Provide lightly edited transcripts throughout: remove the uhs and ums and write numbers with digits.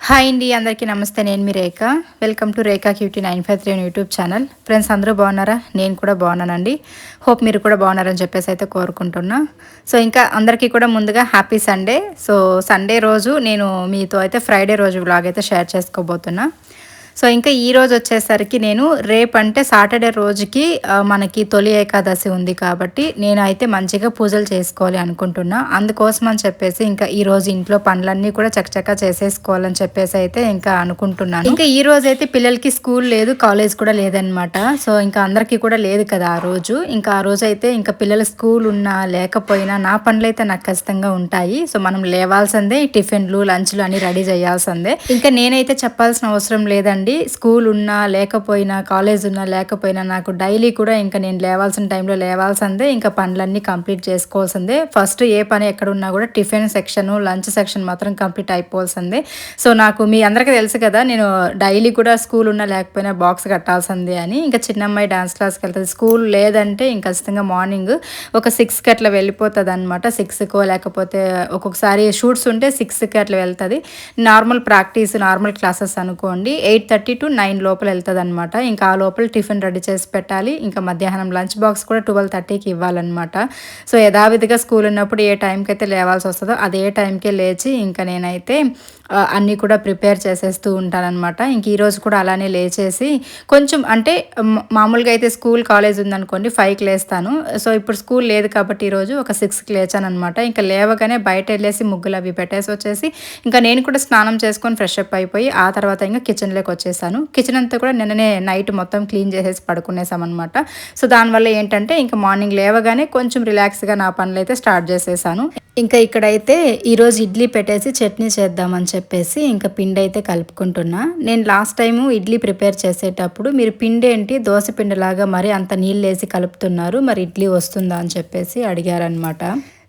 Hi అండి, అందరికీ నమస్తే. నేను మీ Rekha. Welcome to Rekha cutie 953 YouTube channel. Friends, అందరూ బాగున్నారా? నేను కూడా బాగున్నానండి. హోప్ మీరు కూడా బాగున్నారని చెప్పేసి అయితే కోరుకుంటున్నా. సో ఇంకా అందరికీ కూడా ముందుగా హ్యాపీ సండే. సో సండే రోజు నేను మీతో అయితే ఫ్రైడే రోజు వ్లాగ్ అయితే షేర్ చేసుకోబోతున్నా. సో ఇంకా ఈరోజు వచ్చేసరికి నేను రేపంటే సాటర్డే రోజుకి మనకి తొలి ఏకాదశి ఉంది కాబట్టి నేనైతే మంచిగా పూజలు చేసుకోవాలి అనుకుంటున్నా. అందుకోసం అని చెప్పేసి ఇంకా ఈరోజు ఇంట్లో పనులన్నీ కూడా చకచకా చేసేసుకోవాలని చెప్పేసి అయితే ఇంకా అనుకుంటున్నాను. ఇంకా ఈ రోజు అయితే పిల్లలకి స్కూల్ లేదు, కాలేజ్ కూడా లేదనమాట. సో ఇంకా అందరికీ కూడా లేదు కదా ఆ రోజు. ఇంకా ఆ రోజు అయితే ఇంకా పిల్లల స్కూల్ ఉన్నా లేకపోయినా నా పనులు అయితే నాకు ఖచ్చితంగా ఉంటాయి. సో మనం లేవాల్సిందే, టిఫిన్లు లంచ్లు అన్ని రెడీ చేయాల్సిందే. ఇంకా నేనైతే చెప్పాల్సిన అవసరం లేదండి. స్కూల్ ఉన్నా లేకపోయినా, కాలేజ్ ఉన్నా లేకపోయినా నాకు డైలీ కూడా ఇంకా నేను లేవాల్సిన టైంలో లేవాల్సిందే, ఇంకా పనులన్నీ కంప్లీట్ చేసుకోవాల్సిందే. ఫస్ట్ ఏ పని ఎక్కడ ఉన్నా కూడా టిఫిన్ సెక్షన్, లంచ్ సెక్షన్ మాత్రం కంప్లీట్ అయిపోవాల్సిందే. సో నాకు మీ అందరికీ తెలుసు కదా, నేను డైలీ కూడా స్కూల్ ఉన్నా లేకపోయినా బాక్స్ కట్టాల్సిందే అని. ఇంకా చిన్నమ్మాయి డాన్స్ క్లాస్కి వెళ్తుంది. స్కూల్ లేదంటే ఇంకా ఖచ్చితంగా మార్నింగ్ ఒక 6కి అట్లా వెళ్ళిపోతుంది అనమాట. 6కో లేకపోతే ఒక్కొక్కసారి షూట్స్ ఉంటే 6కి అట్లా వెళ్తుంది. నార్మల్ ప్రాక్టీస్, నార్మల్ క్లాసెస్ అనుకోండి 8:30 to 9 లోపల వెళ్తుంది అనమాట. ఇంకా ఆ లోపల టిఫిన్ రెడీ చేసి పెట్టాలి. ఇంకా మధ్యాహ్నం లంచ్ బాక్స్ కూడా 12:30కి ఇవ్వాలన్నమాట. సో యథావిధిగా స్కూల్ ఉన్నప్పుడు ఏ టైంకి అయితే లేవాల్సి వస్తుందో అదే టైంకే లేచి ఇంకా నేనైతే అన్నీ కూడా ప్రిపేర్ చేసేస్తూ ఉంటానన్నమాట. ఇంక ఈరోజు కూడా అలానే లేచేసి కొంచెం అంటే మామూలుగా అయితే స్కూల్ కాలేజ్ ఉందనుకోండి 5కి లేస్తాను. సో ఇప్పుడు స్కూల్ లేదు కాబట్టి ఈరోజు ఒక 6కి లేచాను అనమాట. ఇంకా లేవగానే బయట వెళ్ళేసి ముగ్గులు అవి పెట్టేసి వచ్చేసి ఇంకా నేను కూడా స్నానం చేసుకొని ఫ్రెష్ అప్ అయిపోయి ఆ తర్వాత ఇంకా కిచెన్లోకి వచ్చేసాను. కిచెన్ అంతా కూడా నిన్ననే నైట్ మొత్తం క్లీన్ చేసేసి పడుకునేసామన్నమాట. సో దానివల్ల ఏంటంటే ఇంకా మార్నింగ్ లేవగానే కొంచెం రిలాక్స్గా నా పనులు అయితే స్టార్ట్ చేసేసాను. ఇంకా ఇక్కడైతే ఈరోజు ఇడ్లీ పెట్టేసి చట్నీ చేద్దామని చెప్పేసి ఇంకా పిండి అయితే కలుపుకుంటున్నా. నేను లాస్ట్ టైము ఇడ్లీ ప్రిపేర్ చేసేటప్పుడు మీరు పిండి ఏంటి దోశ పిండిలాగా మరి అంత నీళ్ళు వేసి కలుపుతున్నారు, మరి ఇడ్లీ వస్తుందా అని చెప్పేసి అడిగారనమాట.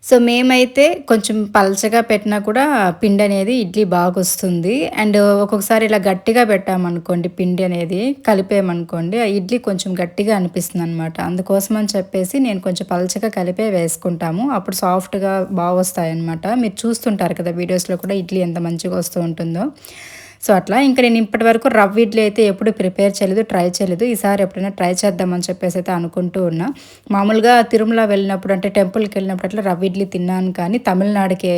సో మేమైతే కొంచెం పలచగా పెట్టినా కూడా పిండి అనేది ఇడ్లీ బాగా వస్తుంది. అండ్ ఒక్కొక్కసారి ఇలా గట్టిగా పెట్టామనుకోండి, పిండి అనేది కలిపేమనుకోండి, ఆ ఇడ్లీ కొంచెం గట్టిగా అనిపిస్తుంది అనమాట. అందుకోసం అని చెప్పేసి నేను కొంచెం పలచగా కలిపే వేసుకుంటాము. అప్పుడు సాఫ్ట్గా బాగా వస్తాయి అనమాట. మీరు చూస్తుంటారు కదా వీడియోస్లో కూడా ఇడ్లీ ఎంత మంచిగా వస్తూ ఉంటుందో. సో అట్లా ఇంకా నేను ఇప్పటి వరకు రవ్వ ఇడ్లీ అయితే ఎప్పుడు ప్రిపేర్ చేయలేదు, ట్రై చేయలేదు. ఈసారి ఎప్పుడైనా ట్రై చేద్దామని చెప్పేసి అయితే అనుకుంటూ ఉన్నా. మామూలుగా తిరుమల వెళ్ళినప్పుడు అంటే టెంపుల్కి వెళ్ళినప్పుడు అట్లా రవ్వ ఇడ్లీ తిన్నాను, కానీ తమిళనాడుకి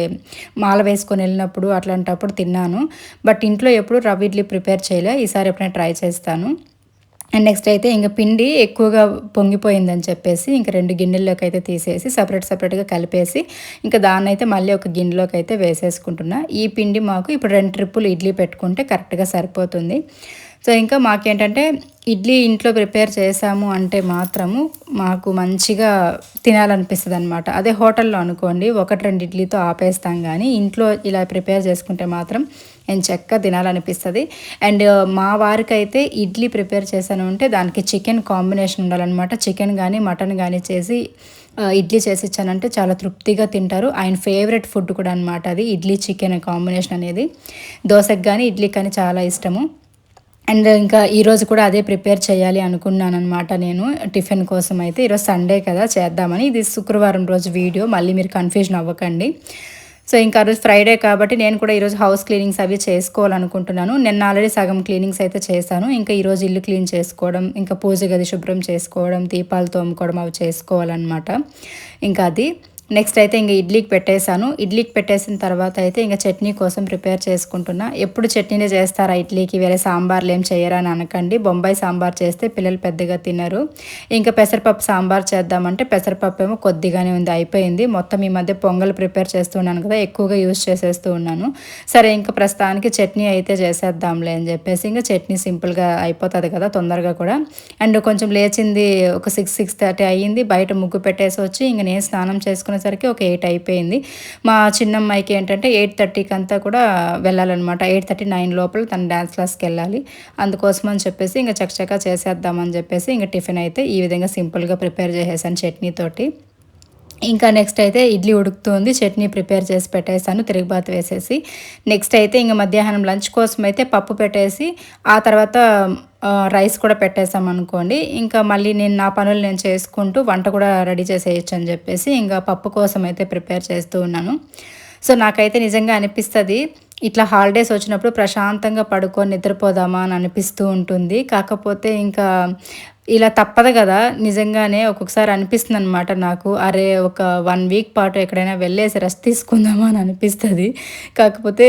మాల వేసుకొని వెళ్ళినప్పుడు అట్లాంటప్పుడు తిన్నాను. బట్ ఇంట్లో ఎప్పుడు రవ్వ ఇడ్లీ ప్రిపేర్ చేయలే. ఈసారి ఎప్పుడైనా ట్రై చేస్తాను. అండ్ నెక్స్ట్ అయితే ఇంక పిండి ఎక్కువగా పొంగిపోయిందని చెప్పేసి ఇంక 2 గిన్నెల్లోకి అయితే తీసేసి సపరేట్గా కలిపేసి ఇంకా దాన్ని అయితే మళ్ళీ ఒక గిన్నెలోకి అయితే వేసేసుకుంటున్నా. ఈ పిండి మాకు ఇప్పుడు 2 ట్రిప్పులు ఇడ్లీ పెట్టుకుంటే కరెక్ట్గా సరిపోతుంది. సో ఇంకా మాకేంటంటే ఇడ్లీ ఇంట్లో ప్రిపేర్ చేసాము అంటే మాత్రము మాకు మంచిగా తినాలనిపిస్తుంది అనమాట. అదే హోటల్లో అనుకోండి 1-2 ఇడ్లీతో ఆపేస్తాం, కానీ ఇంట్లో ఇలా ప్రిపేర్ చేసుకుంటే మాత్రం నేను చక్కగా తినాలనిపిస్తుంది. అండ్ మా వారికి అయితే ఇడ్లీ ప్రిపేర్ చేశాను అంటే దానికి చికెన్ కాంబినేషన్ ఉండాలన్నమాట. చికెన్ కానీ మటన్ కానీ చేసి ఇడ్లీ చేసి ఇచ్చానంటే చాలా తృప్తిగా తింటారు. ఆయన ఫేవరెట్ ఫుడ్ కూడా అనమాట అది, ఇడ్లీ చికెన్ కాంబినేషన్ అనేది. దోశకి కానీ ఇడ్లీకి కానీ చాలా ఇష్టము. అండ్ ఇంకా ఈరోజు కూడా అదే ప్రిపేర్ చేయాలి అనుకున్నాను అనమాట. నేను టిఫిన్ కోసం అయితే ఈరోజు సండే కదా చేద్దామని. ఇది శుక్రవారం రోజు వీడియో, మళ్ళీ మీరు కన్ఫ్యూజన్ అవ్వకండి. సో ఇంకా ఆ రోజు ఫ్రైడే కాబట్టి నేను కూడా ఈరోజు హౌస్ క్లీనింగ్స్ అవి చేసుకోవాలనుకుంటున్నాను. నిన్న ఆల్రెడీ సగం క్లీనింగ్స్ అయితే చేశాను. ఇంకా ఈరోజు ఇల్లు క్లీన్ చేసుకోవడం, ఇంకా పూజ గది శుభ్రం చేసుకోవడం, దీపాలు తోముకోవడం అవి చేసుకోవాలన్నమాట. ఇంకా అది నెక్స్ట్ అయితే ఇంక ఇడ్లీకి పెట్టేశాను. ఇడ్లీకి పెట్టేసిన తర్వాత అయితే ఇంకా చట్నీ కోసం ప్రిపేర్ చేసుకుంటున్నా. ఎప్పుడు చట్నీనే చేస్తారా ఇడ్లీకి, వేరే సాంబార్లు ఏం చేయరా అని అనకండి. బొంబాయి సాంబార్ చేస్తే పిల్లలు పెద్దగా తినరు. ఇంకా పెసరపప్పు సాంబార్ చేద్దామంటే పెసరపప్పు ఏమో కొద్దిగానే ఉంది, అయిపోయింది. మొత్తం ఈ మధ్య పొంగల్ ప్రిపేర్ చేస్తున్నాను కదా, ఎక్కువగా యూజ్ చేసేస్తూ ఉన్నాను. సరే ఇంకా ప్రస్తుతానికి చట్నీ అయితే చేసేద్దాంలే అని చెప్పేసి ఇంకా చట్నీ సింపుల్గా అయిపోతుంది కదా తొందరగా కూడా. అండ్ కొంచెం లేచింది ఒక 6-6:30 అయ్యింది. బయట ముగ్గు పెట్టేసి వచ్చి ఇంక నేను స్నానం చేసుకునే సరికి ఒక 8 అయిపోయింది. మా చిన్నమ్మాయికి ఏంటంటే 8:30కి అంతా కూడా వెళ్ళాలన్నమాట. 8:30-9 లోపల తన డ్యాన్స్ క్లాస్కి వెళ్ళాలి. అందుకోసం అని చెప్పేసి ఇంకా చకచకా చేసేద్దామని చెప్పేసి ఇంకా టిఫిన్ అయితే ఈ విధంగా సింపుల్గా ప్రిపేర్ చేసేసాను చట్నీతోటి. ఇంకా నెక్స్ట్ అయితే ఇడ్లీ ఉడుకుతుంది, చట్నీ ప్రిపేర్ చేసి పెట్టేసాను తిరగబాతు వేసేసి. నెక్స్ట్ అయితే ఇంక మధ్యాహ్నం లంచ్ కోసం అయితే పప్పు పెట్టేసి ఆ తర్వాత రైస్ కూడా పెట్టేసామనుకోండి, ఇంకా మళ్ళీ నేను నా పనులు నేను చేసుకుంటూ వంట కూడా రెడీ చేసేయచ్చు అని చెప్పేసి ఇంకా పప్పు కోసం అయితే ప్రిపేర్ చేస్తూ ఉన్నాను. సో నాకైతే నిజంగా అనిపిస్తుంది ఇట్లా హాలిడేస్ వచ్చినప్పుడు ప్రశాంతంగా పడుకొని నిద్రపోదామా అని అనిపిస్తూ ఉంటుంది. కాకపోతే ఇంకా ఇలా తప్పదు గదా! నిజంగానే ఒక్కొక్కసారి అనిపిస్తుందనమాట నాకు. అరే! ఒక 1 వీక్ పాటు ఎక్కడైనా వెళ్ళేసి రెస్ట్ తీసుకుందామా అని అనిపిస్తది. కాకపోతే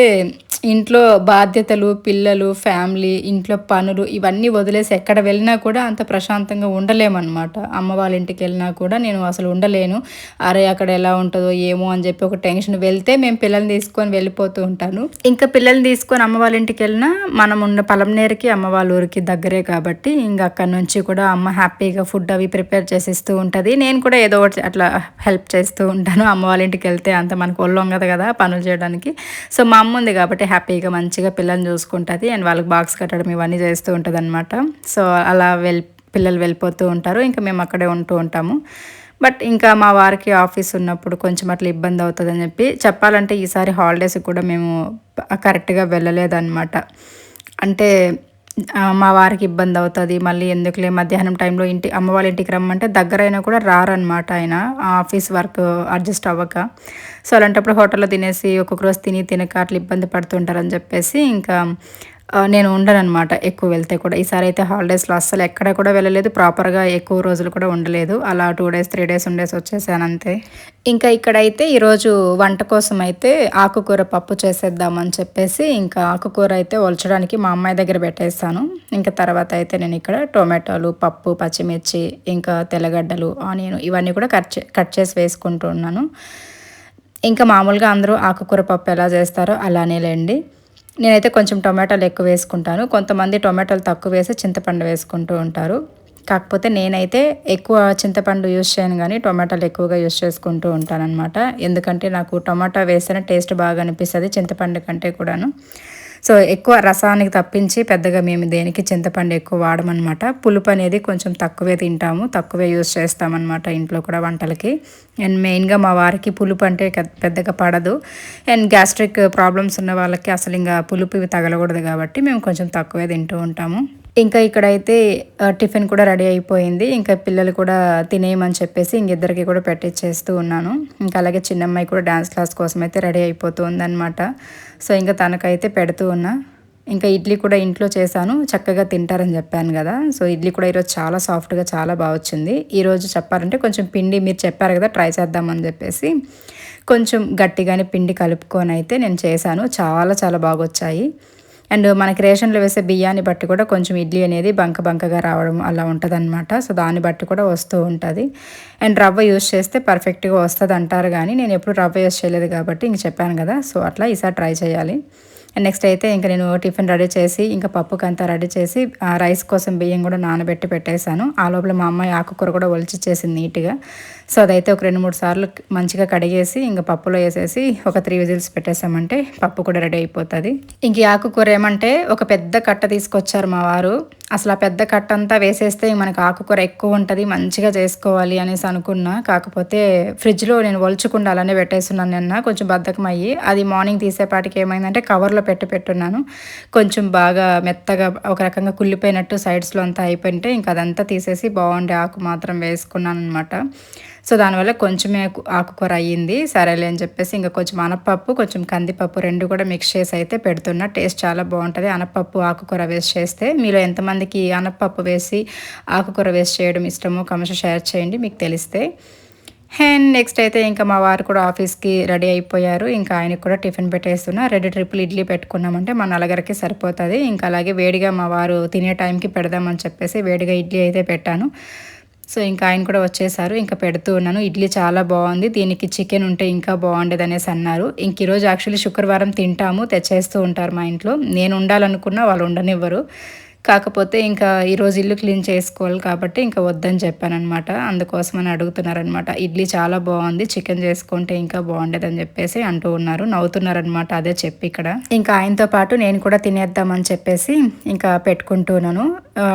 ఇంట్లో బాధ్యతలు, పిల్లలు, ఫ్యామిలీ, ఇంట్లో పనులు ఇవన్నీ వదిలేసి ఎక్కడ వెళ్ళినా కూడా అంత ప్రశాంతంగా ఉండలేమనమాట. అమ్మ వాళ్ళ ఇంటికెళ్ళినా కూడా నేను అసలు ఉండలేను. అరే! అక్కడ ఎలా ఉంటదో ఏమో అని చెప్పి ఒక టెన్షన్. వెళ్తే మేము పిల్లల్ని తీసుకొని వెళ్ళిపోతూ ఉంటాను. ఇంకా పిల్లల్ని తీసుకొని అమ్మ వాళ్ళ ఇంటికెళ్ళినా మనం ఉన్న పలంనేరుకి అమ్మ వాళ్ళ ఊరికి దగ్గరే కాబట్టి ఇంక అక్కడి నుంచి కూడా అమ్మ హ్యాపీగా ఫుడ్ అవి ప్రిపేర్ చేసి ఇస్తూ ఉంటది. నేను కూడా ఏదో ఒకటి అట్లా హెల్ప్ చేస్తూ ఉంటాను. అమ్మ వాళ్ళ ఇంటికెళ్తే అంత మనకు ఒళ్ళొంగదు కదా పనులు చేయడానికి. సో, మా అమ్మ ఉంది కాబట్టి హ్యాపీగా మంచిగా పిల్లల్ని చూసుకుంటది. అండ్ వాళ్ళకి బాక్స్ కట్టడం ఇవన్నీ చేస్తూ ఉంటదనమాట. సో, అలా పిల్లలు వెళ్ళిపోతూ ఉంటారు. ఇంకా మేము అక్కడే ఉంటూ ఉంటాము. బట్ ఇంకా మా వారికి ఆఫీస్ ఉన్నప్పుడు కొంచెం అట్లా ఇబ్బంది అవుతుందని చెప్పి చెప్పాలంటే ఈసారి హాలిడేస్‌కి కూడా మేము కరెక్ట్‌గా వెళ్ళలేదనమాట. అంటే మా వారికి ఇబ్బంది అవుతది. మళ్ళీ ఎందుకులే మధ్యాహ్నం టైంలో అమ్మ వాళ్ళ ఇంటికి రమ్మంటే దగ్గరైనా కూడా రారనమాట ఆయన. ఆఫీస్ వర్క్ అడ్జస్ట్ అవ్వక. సో, అలాంటప్పుడు హోటల్‌లో తినేసి ఒక్కొక్క రోజు తినక అట్లా ఇబ్బంది పడుతుంటారని చెప్పేసి ఇంకా నేను ఉండననమాట ఎక్కువ వెళ్తే కూడా. ఈసారైతే హాలిడేస్‌లో అస్సలు ఎక్కడ కూడా వెళ్ళలేదు. ప్రాపర్‌గా ఎక్కువ రోజులు కూడా ఉండలేదు. అలా 2 డేస్, 3 డేస్ ఉండేసి వచ్చేసానంతే. ఇంకా ఇక్కడైతే ఈరోజు వంట కోసం అయితే ఆకుకూర పప్పు చేసేద్దామని చెప్పేసి ఇంకా ఆకుకూర అయితే ఒలచడానికి మా అమ్మాయి దగ్గర పెట్టేసాను. ఇంకా తర్వాత అయితే నేను ఇక్కడ టొమాటోలు, పప్పు, పచ్చిమిర్చి, ఇంకా తెల్లగడ్డలు, ఆనియన్ ఇవన్నీ కూడా కట్ చేసి వేసుకుంటూ ఉన్నాను. ఇంకా మామూలుగా అందరూ ఆకుకూర పప్పు ఎలా చేస్తారో అలానే లెండి. నేనైతే కొంచెం టొమాటోలు ఎక్కువ వేసుకుంటాను. కొంతమంది టొమాటోలు తక్కువ వేసి చింతపండు వేసుకుంటూ ఉంటారు. కాకపోతే నేనైతే ఎక్కువ చింతపండు యూజ్ చేయను గానీ, టొమాటోలు ఎక్కువగా యూజ్ చేసుకుంటూ ఉంటాననమాట. ఎందుకంటే నాకు టొమాటో వేస్తేనే టేస్ట్ బాగా అనిపిస్తది చింతపండు కంటే కూడాను. సో, ఎక్కువ రసానికి తప్పించి పెద్దగా మేము దేనికి చింతపండు ఎక్కువ వాడమనమాట. పులుపు అనేది కొంచెం తక్కువే తింటాము. తక్కువే యూజ్ చేస్తామనమాట ఇంట్లో కూడా వంటలకి. అండ్ మెయిన్‌గా మా వారికి పులుపు అంటే పెద్దగా పడదు. అండ్ గ్యాస్ట్రిక్ ప్రాబ్లమ్స్ ఉన్న వాళ్ళకి అసలు ఇంక పులుపు ఇవి తగలకూడదు కాబట్టి మేము కొంచెం తక్కువే తింటూ ఉంటాము. ఇంకా ఇక్కడైతే టిఫిన్ కూడా రెడీ అయిపోయింది. ఇంకా పిల్లలు కూడా తినేయమని చెప్పేసి ఇద్దరికి కూడా పెట్టిచ్చేస్తూ ఉన్నాను. ఇంకా అలాగే చిన్నమ్మాయి కూడా డాన్స్ క్లాస్ కోసం అయితే రెడీ అయిపోతూ ఉందనమాట. సో, ఇంకా తనకైతే పెడుతూ ఉన్నా. ఇంకా ఇడ్లీ కూడా ఇంట్లో చేశాను. చక్కగా తింటారని చెప్పాను కదా! సో, ఇడ్లీ కూడా ఈరోజు చాలా సాఫ్ట్‌గా చాలా బా వచ్చింది. ఈరోజు చెప్పాలంటే కొంచెం పిండి మీరు చెప్పారు కదా! ట్రై చేద్దామని చెప్పేసి కొంచెం గట్టిగానే పిండి కలుపుకొనైతే నేను చేశాను. చాలా చాలా బాగొచ్చాయి. అండ్ మనకి రేషన్‌లో వేసే బియ్యాన్ని బట్టి కూడా కొంచెం ఇడ్లీ అనేది బంకగా రావడం అలా ఉంటదనమాట. సో, దాన్ని బట్టి కూడా వస్తూ ఉంటది. అండ్ రవ్వ యూజ్ చేస్తే పర్ఫెక్ట్‌గా వస్తదంటారు గానీ, నేనెప్పుడు రవ్వ యూజ్ చేయలేదు కాబట్టి ఇంక చెప్పాను గదా! సో, అట్లా ఈసారి ట్రై చేయాలి. అండ్ నెక్స్ట్ అయితే ఇంక నేను టిఫిన్ రెడీ చేసి, ఇంకా పప్పుకంతా రెడీ చేసి రైస్ కోసం బియ్యం గూడా నానబెట్టి పెట్టేశాను. ఆ లోపల మా అమ్మాయి ఆకుకూర కూడా ఒలిచిచ్చేసింది నీట్‌గా. సో, అదైతే ఒక 2, 3 సార్లు మంచిగా కడిగేసి ఇంక పప్పులో ఏసేసి ఒక 3 విజిల్స్ పెట్టేసామంటే పప్పు కూడా రెడీ అయిపోతది. ఇంక ఈ ఆకుకూర ఏమంటే ఒక పెద్ద కట్ట తీసుకొచ్చారు మా వారు. అసలు ఆ పెద్ద కట్టంతా వేసేస్తే మనకు ఆకుకూర ఎక్కువ ఉంటది. మంచిగా చేసుకోవాలి అనేసి అనుకున్నా. కాకపోతే ఫ్రిడ్జ్‌లో నేను ఒలచకుండా అలానే పెట్టేసున్నాను నిన్న. కొంచెం బద్ధకమయ్యి. అది మార్నింగ్ తీసేపాటికి ఏమైందంటే కవర్‌లో పెట్టున్నాను. కొంచెం బాగా మెత్తగా ఒక రకంగా కుళ్ళిపోయినట్టు సైడ్స్‌లో అంతా అయిపోయింటే ఇంక అదంతా తీసేసి బాగుండే ఆకు మాత్రం వేసుకున్నాననమాట. సో, దానివల్ల కొంచెమే ఆకుకూర అయ్యింది. సరేలే అని చెప్పేసి ఇంక కొంచెం అనపప్పు, కొంచెం కందిపప్పు 2 కూడా మిక్స్ చేసి అయితే పెడుతున్నా. టేస్ట్ చాలా బావుంటది. అనపప్పు, ఆకుకూర వేసి చేస్తే. మీలో ఎంతమందికి అనపప్పు వేసి ఆకుకూర వేసి చేయడం ఇష్టమో కామెంట్స్‌లో షేర్ చేయండి మీకు తెలిస్తే. అండ్ నెక్స్ట్ అయితే ఇంకా మా వారు కూడా ఆఫీస్‌కి రెడీ అయిపోయారు. ఇంకా ఆయనకి కూడా టిఫిన్ పెట్టేస్తున్నా. 2 ట్రిప్పులు ఇడ్లీ పెట్టుకున్నామంటే మన నలుగురికి సరిపోతది. ఇంకా అలాగే వేడిగా మా వారు తినే టైంకి పెడదామని చెప్పేసి వేడిగా ఇడ్లీ అయితే పెట్టాను. సో, ఇంకా ఆయన కూడా వచ్చేసారు. ఇంకా పెడుతూ ఉన్నాను. ఇడ్లీ చాలా బావుంది. దీనికి చికెన్ ఉంటే ఇంకా బావుండేదనేసి అన్నారు. ఇంక ఈరోజు యాక్చువల్లీ శుక్రవారం తింటాము. తెచ్చేస్తూ ఉంటారు మా ఇంట్లో. నేను ఉండాలనుకున్నా వాళ్ళు ఉండనివ్వరు. కాకపోతే ఇంకా ఈరోజు ఇల్లు క్లీన్ చేసుకోవాలి కాబట్టి ఇంకా వద్దని చెప్పాననమాట. అందుకోసమని అడుగుతున్నారనమాట. ఇడ్లీ చాలా బావుంది. చికెన్ చేసుకుంటే ఇంకా బావుండేదని చెప్పేసి అంటూ ఉన్నారు. నవ్వుతున్నారనమాట అదే చెప్పి ఇక్కడ. ఇంకా ఆయనతో పాటు నేను కూడా తినేద్దామని చెప్పేసి ఇంకా పెట్టుకుంటున్నాను.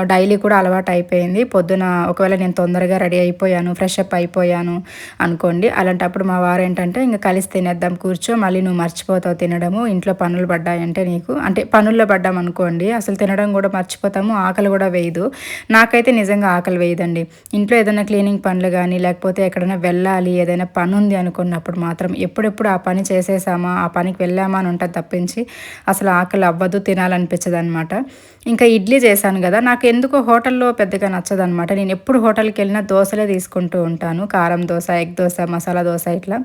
డైలీ కూడా అలవాటు అయిపోయింది. పొద్దున ఒకవేళ నేను తొందరగా రెడీ అయిపోయాను, ఫ్రెష్ అప్ అయిపోయాను అనుకోండి. అలాంటప్పుడు మా వారేంటంటే ఇంక కలిసి తినేద్దాం కూర్చో, మళ్ళీ నువ్వు మర్చిపోతావు తినడము. ఇంట్లో పనులు పడ్డాయంటే నీకు అంటే పనుల్లో పడ్డామనుకోండి అసలు తినడం కూడా మర్చిపోతాము, ఆకలి కూడా వేయదు. నాకైతే నిజంగా ఆకలి వేయదండి. ఇంట్లో ఏదైనా క్లీనింగ్ పనులు కానీ లేకపోతే ఎక్కడైనా వెళ్ళాలి, ఏదైనా పని ఉంది అనుకున్నప్పుడు మాత్రం ఎప్పుడెప్పుడు ఆ పని చేసేసామా, ఆ పనికి వెళ్ళామా అని ఉంటుంది తప్పించి అసలు ఆకలి అవ్వదు, తినాలనిపించదు అనమాట. ఇంకా ఇడ్లీ చేశాను కదా, నాకు ఎందుకో హోటల్లో పెద్దగా నచ్చదనమాట. నేను ఎప్పుడు హోటల్కి వెళ్ళినా దోశలే తీసుకుంటూ ఉంటాను, కారం దోశ, ఎగ్ దోశ, మసాలా దోశ ఇట్లా.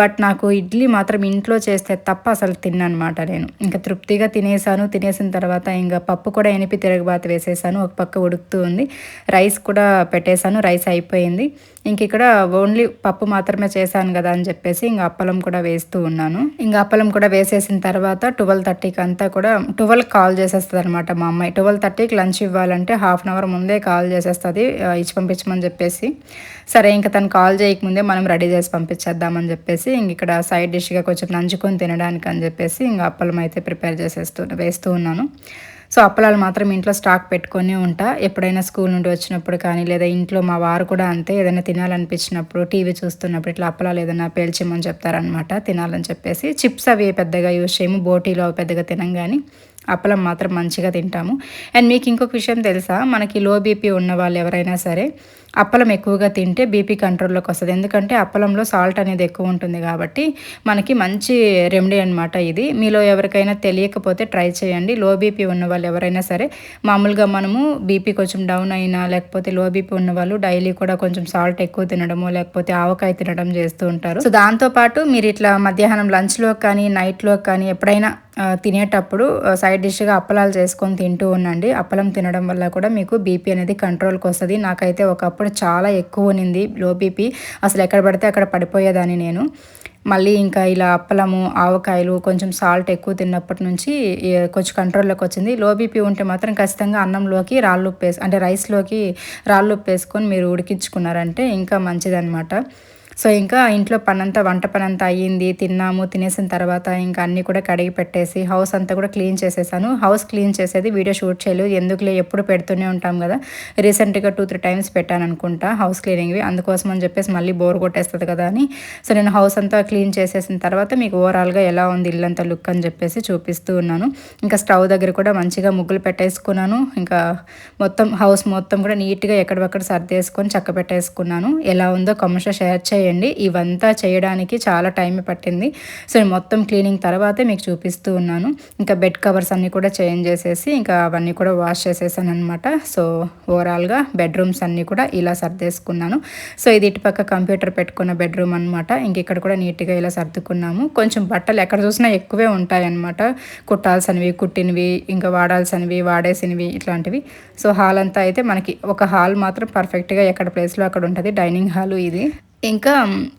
బట్ నాకు ఇడ్లీ మాత్రం ఇంట్లో చేస్తే తప్ప అసలు తిన్ననమాట నేను. ఇంకా తృప్తిగా తినేసాను. తినేసిన తర్వాత ఇంకా పప్పు కూడా ఎనిపి తిరగబాత వేసేసాను, ఒక పక్క ఉడుకుతూ ఉంది. రైస్ కూడా పెట్టేశాను, రైస్ అయిపోయింది. ఇంక ఇక్కడ ఓన్లీ పప్పు మాత్రమే చేశాను కదా అని చెప్పేసి ఇంకా అప్పలం కూడా వేస్తూ ఉన్నాను. ఇంకా అప్పలం కూడా వేసేసిన తర్వాత 12:30కి అంతా కూడా 12కి కాల్ చేసేస్తుంది అనమాట మా అమ్మాయి. 12:30కి లంచ్ ఇవ్వాలంటే హాఫ్ అన్ అవర్ ముందే కాల్ చేసేస్తుంది, ఇచ్చి పంపించమని చెప్పేసి. సరే ఇంకా తను కాల్ చేయకముందే మనం రెడీ చేసి పంపించేద్దామని చెప్పేసి ఇంక ఇక్కడ సైడ్ డిష్గా కొంచెం నంచుకొని తినడానికి అని చెప్పేసి ఇంకా అప్పలం అయితే ప్రిపేర్ వేస్తూ ఉన్నాను. సో అప్పలాలు మాత్రం ఇంట్లో స్టాక్ పెట్టుకొని ఉంటా. ఎప్పుడైనా స్కూల్ నుండి వచ్చినప్పుడు కానీ లేదా ఇంట్లో మా వారు కూడా అంతే, ఏదైనా తినాలనిపించినప్పుడు టీవీ చూస్తున్నప్పుడు ఇట్లా అప్పలాలు ఏదైనా పేల్చిమని చెప్తారనమాట తినాలని చెప్పేసి. చిప్స్ అవి పెద్దగా యూజ్ చేయము, బోటీలో పెద్దగా తినం, కానీ అప్పలం మాత్రం మంచిగా తింటాము. అండ్ మీకు ఇంకొక విషయం తెలుసా, మనకి లో బీపీ ఉన్న వాళ్ళు ఎవరైనా సరే అప్పలం ఎక్కువగా తింటే బీపీ కంట్రోల్లోకి వస్తుంది. ఎందుకంటే అప్పలంలో సాల్ట్ అనేది ఎక్కువ ఉంటుంది కాబట్టి మనకి మంచి రెమెడీ అనమాట ఇది. మీలో ఎవరికైనా తెలియకపోతే ట్రై చేయండి. లో బీపీ ఉన్న వాళ్ళు ఎవరైనా సరే, మామూలుగా మనము బీపీ కొంచెం డౌన్ అయినా లేకపోతే లో బీపీ ఉన్న వాళ్ళు డైలీ కూడా కొంచెం సాల్ట్ ఎక్కువ తినడము లేకపోతే ఆవకాయ తినడం చేస్తూ ఉంటారు. సో దాంతోపాటు మీరు ఇట్లా మధ్యాహ్నం లంచ్లో కానీ నైట్లో కానీ ఎప్పుడైనా తినేటప్పుడు సైడ్ డిష్గా అప్పలాలు చేసుకొని తింటూ ఉండండి. అప్పలం తినడం వల్ల కూడా మీకు బీపీ అనేది కంట్రోల్కి వస్తుంది. నాకైతే ఒకప్పుడు చాలా ఎక్కువ ఉన్నింది లో బీపీ, అసలు ఎక్కడ పడితే అక్కడ పడిపోయేదాన్ని నేను. మళ్ళీ ఇంకా ఇలా అప్పలము, ఆవకాయలు, కొంచెం సాల్ట్ ఎక్కువ తిన్నప్పటి నుంచి కొంచెం కంట్రోల్లోకి వచ్చింది. లో బీపీ ఉంటే మాత్రం ఖచ్చితంగా అన్నంలోకి రాళ్ళుప్పు అంటే రైస్లోకి రాళ్ళుప్పు వేసుకొని మీరు ఉడికించుకున్నారంటే ఇంకా మంచిదన్నమాట. సో ఇంకా ఇంట్లో వంట పనంతా అయ్యింది, తిన్నాము. తినేసిన తర్వాత ఇంకా అన్నీ కూడా కడిగి పెట్టేసి హౌస్ అంతా కూడా క్లీన్ చేసేసాను. హౌస్ క్లీన్ చేసేది వీడియో షూట్ చేయలేదు, ఎందుకులే ఎప్పుడు పెడుతూనే ఉంటాం కదా. రీసెంట్గా 2-3 టైమ్స్ పెట్టాను అనుకుంటా హౌస్ క్లీనింగ్వి, అందుకోసం అని చెప్పేసి మళ్ళీ బోర్ కొట్టేస్తుంది కదా అని. సో నేను హౌస్ అంతా క్లీన్ చేసేసిన తర్వాత మీకు ఓవరాల్గా ఎలా ఉంది ఇల్లంతా లుక్ అని చెప్పేసి చూపిస్తూ ఉన్నాను. ఇంకా స్టవ్ దగ్గర కూడా మంచిగా ముగ్గులు పెట్టేసుకున్నాను. ఇంకా హౌస్ మొత్తం కూడా నీట్గా ఎక్కడొక్కడ సర్దేసుకొని చక్క పెట్టేసుకున్నాను. ఎలా ఉందో కామెంట్స్లో షేర్ చేయండి. ఇవంతా చేయడానికి చాలా టైం పట్టింది. సో నేను మొత్తం క్లీనింగ్ తర్వాతే మీకు చూపిస్తూ ఉన్నాను. ఇంకా బెడ్ కవర్స్ అన్నీ కూడా చేంజ్ చేసేసి ఇంకా అవన్నీ కూడా వాష్ చేసేసాను అనమాట. సో ఓవరాల్గా బెడ్రూమ్స్ అన్నీ కూడా ఇలా సర్దేసుకున్నాను. సో ఇది ఇటుపక్క కంప్యూటర్ పెట్టుకున్న బెడ్రూమ్ అనమాట. ఇంక ఇక్కడ కూడా నీట్గా ఇలా సర్దుకున్నాము. కొంచెం బట్టలు ఎక్కడ చూసినా ఎక్కువే ఉంటాయన్నమాట, కుట్టాల్సినవి, కుట్టినవి, ఇంకా వాడాల్సినవి, వాడేసినవి ఇట్లాంటివి. సో హాల్ అంతా అయితే మనకి ఒక హాల్ మాత్రం పర్ఫెక్ట్గా ఎక్కడ ప్లేస్లో అక్కడ ఉంటుంది, డైనింగ్ హాలు ఇది. ఇంకా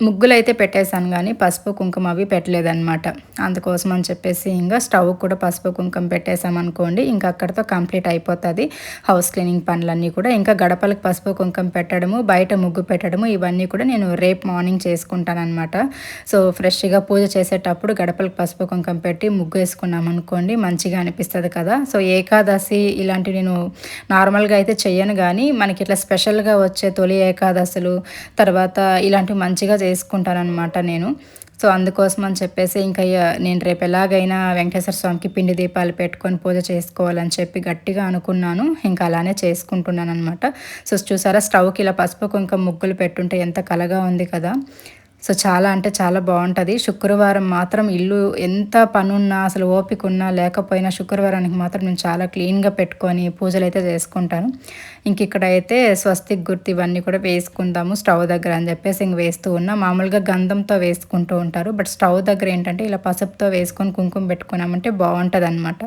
ముగ్గులు అయితే పెట్టేశాను కానీ పసుపు కుంకుమ అవి పెట్టలేదన్నమాట. అందుకోసం అని చెప్పేసి ఇంకా స్టవ్ కూడా పసుపు కుంకుమ పెట్టేసామనుకోండి ఇంకా అక్కడితో కంప్లీట్ అయిపోతుంది హౌస్ క్లీనింగ్ పనులన్నీ కూడా. ఇంకా గడపలకు పసుపు కుంకుమ పెట్టడము, బయట ముగ్గు పెట్టడము ఇవన్నీ కూడా నేను రేపు మార్నింగ్ చేసుకుంటానమాట. సో ఫ్రెష్గా పూజ చేసేటప్పుడు గడపలకు పసుపు కుంకుమ పెట్టి ముగ్గు వేసుకున్నాం అనుకోండి మంచిగా అనిపిస్తుంది కదా. సో ఏకాదశి ఇలాంటివి నేను నార్మల్గా అయితే చెయ్యను, కానీ మనకి ఇట్లా స్పెషల్గా వచ్చే తొలి ఏకాదశులు తర్వాత ఇలాంటివి మంచిగా చేసుకుంటానన్నమాట నేను. సో అందుకోసం అని చెప్పేసి ఇంకా నేను రేపు ఎలాగైనా వెంకటేశ్వర స్వామికి పిండి దీపాలు పెట్టుకొని పూజ చేసుకోవాలని చెప్పి గట్టిగా అనుకున్నాను. ఇంకా అలానే చేసుకుంటున్నాను అనమాట. సో చూసారా స్టవ్కి ఇలా పసుపు కుంకుమ ముగ్గులు పెట్టుంటే ఎంత కలగా ఉంది కదా. సో చాలా అంటే చాలా బాగుంటుంది. శుక్రవారం మాత్రం ఇల్లు ఎంత పనున్నా అసలు ఓపిక ఉన్నా లేకపోయినా శుక్రవారానికి మాత్రం నేను చాలా క్లీన్గా పెట్టుకొని పూజలు అయితే చేసుకుంటాను. ఇంక ఇక్కడ అయితే స్వస్తిక్ గుర్తు ఇవన్నీ కూడా వేసుకుందాము స్టవ్ దగ్గర అని చెప్పేసి ఇంక వేస్తూ ఉన్నా. మామూలుగా గంధంతో వేసుకుంటూ ఉంటారు, బట్ స్టవ్ దగ్గర ఏంటంటే ఇలా పసుపుతో వేసుకొని కుంకుమ పెట్టుకున్నామంటే బాగుంటుంది అనమాట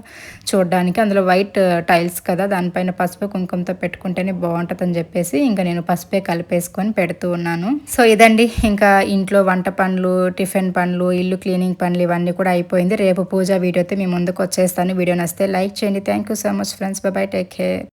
చూడడానికి. అందులో వైట్ టైల్స్ కదా, దానిపైన పసుపు కుంకుమతో పెట్టుకుంటేనే బాగుంటుంది అని చెప్పేసి ఇంకా నేను పసుపే కలిపేసుకొని పెడుతూ ఉన్నాను. సో ఇదండి ఇంకా ఇంట్లో వంట పనులు, టిఫిన్ పనులు, ఇల్లు క్లీనింగ్ పనులు ఇవన్నీ కూడా అయిపోయింది. రేపు పూజ వీడియోతో మీ ముందుకు వచ్చేస్తాను. వీడియో నచ్చితే లైక్ చేయండి. Thank you so much friends. By by, take care.